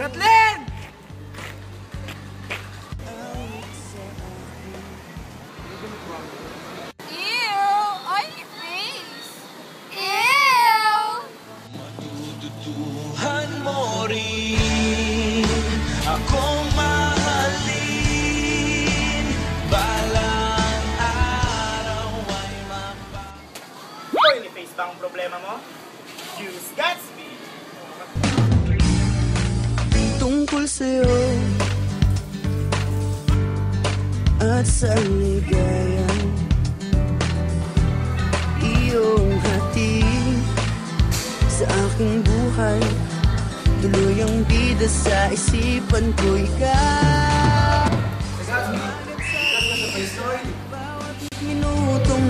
Kathleen! Ew! Oily face! Ew! Matututuhan mo rin akong mahalin. Balang araw ay Oily face ba ang problema mo? Use Gatsby! tungkol sa'yo at sa ligayang iyong hatid sa aking buhay. Tuluyang bida sa isipan ko ikaw. Bawat minutong